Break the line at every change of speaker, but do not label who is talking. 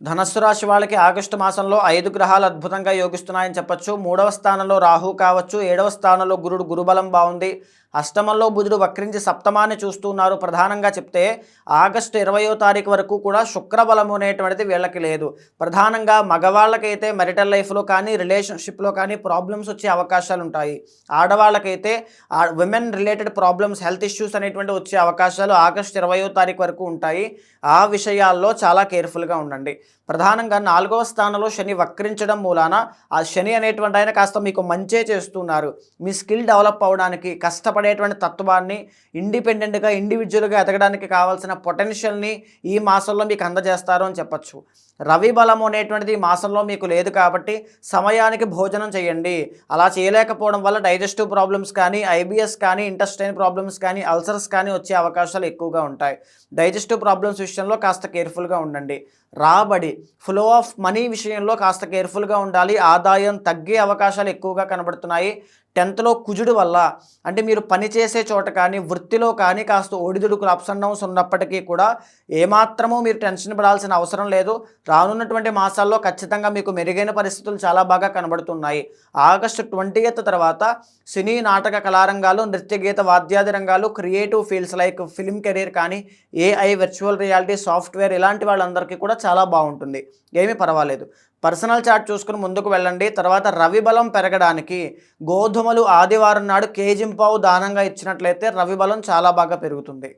ధనస్సు రాశి వాళ్ళకి ఆగస్టు మాసంలో 5 గ్రహాలు అద్భుతంగా యోగిస్తున్నాయని చెప్పొచ్చు. 3వ స్థానంలో రాహు కావచ్చు, 7వ స్థానంలో గురుబలం బావుంది. అష్టమంలో బుధుడు వక్రించి సప్తమాన్ని చూస్తున్నారు. ప్రధానంగా చెప్తే ఆగస్టు 20వ తారీఖు వరకు కూడా శుక్రబలము అనేటువంటిది వీళ్ళకి లేదు. ప్రధానంగా మగవాళ్ళకైతే మెరిటల్ లైఫ్‌లో కానీ, రిలేషన్‌షిప్‌లో కానీ ప్రాబ్లమ్స్ వచ్చే అవకాశాలుంటాయి. ఆడవాళ్ళకైతే women related problems, health issues అనేటువంటివి వచ్చే అవకాశాలు ఆగస్టు 20వ తారీఖు వరకు ఉంటాయి. ఆ విషయాల్లో చాలా కేర్‌ఫుల్‌గా ఉండండి. ప్రధానంగా 4వ స్థానంలో శని వక్రించడం మూలాన ఆ శని అనేటువంటి ఆయన కాస్త మీకు మంచే చేస్తున్నారు. మీ స్కిల్ డెవలప్ అవ్వడానికి, కష్టపడేటువంటి తత్వాన్ని, ఇండిపెండెంట్‌గా, ఇండివిడ్యువల్‌గా ఎదగడానికి కావాల్సిన పొటెన్షియల్‌ని ఈ మాసంలో మీకు అందజేస్తారు అని చెప్పొచ్చు. రవి బలము అనేటువంటిది ఈ మాసంలో మీకు లేదు కాబట్టి సమయానికి భోజనం చేయండి. అలా చేయలేకపోవడం వల్ల డైజెస్టివ్ ప్రాబ్లమ్స్ కానీ, ఐబీఎస్ కానీ, ఇంటెస్టైన్ ప్రాబ్లమ్స్ కానీ, అల్సర్స్ కానీ వచ్చే అవకాశాలు ఎక్కువగా ఉంటాయి. డైజెస్టివ్ ప్రాబ్లమ్స్ విషయంలో కాస్త కేర్‌ఫుల్‌గా ఉండండి. రాబడి, ఫ్లో ఆఫ్ మనీ విషయంలో కాస్త కేర్‌ఫుల్‌గా ఉండాలి. ఆదాయం తగ్గే అవకాశాలు ఎక్కువగా కనబడుతున్నాయి. 10థ్‌లో కుజుడు వల్ల అంటే మీరు పనిచేసే చోట కానీ, వృత్తిలో కానీ కాస్త ఒడిదుడుకులు, అప్స్ అండ్ డౌన్స్ ఉన్నప్పటికీ కూడా ఏమాత్రమూ మీరు టెన్షన్ పడాల్సిన అవసరం లేదు. రానున్నటువంటి మాసాల్లో ఖచ్చితంగా మీకు మెరుగైన పరిస్థితులు చాలా బాగా కనబడుతున్నాయి. ఆగస్టు 20th తర్వాత సినీ, నాటక కళారంగాలు, నృత్య, గీత, వాద్యాది రంగాలు, creative fields like film career కానీ, ఏఐ, వర్చువల్ రియాలిటీ, సాఫ్ట్‌వేర్ ఇలాంటి వాళ్ళందరికీ కూడా చాలా బాగుంటుంది. ఏమీ పర్వాలేదు. పర్సనల్ చార్ట్ చూసుకుని ముందుకు వెళ్ళండి. తర్వాత రవి బలం పెరగడానికి గోధుమలు ఆదివారం నాడు కేజింపావు దానంగా ఇచ్చినట్లయితే రవి బలం చాలా బాగా పెరుగుతుంది.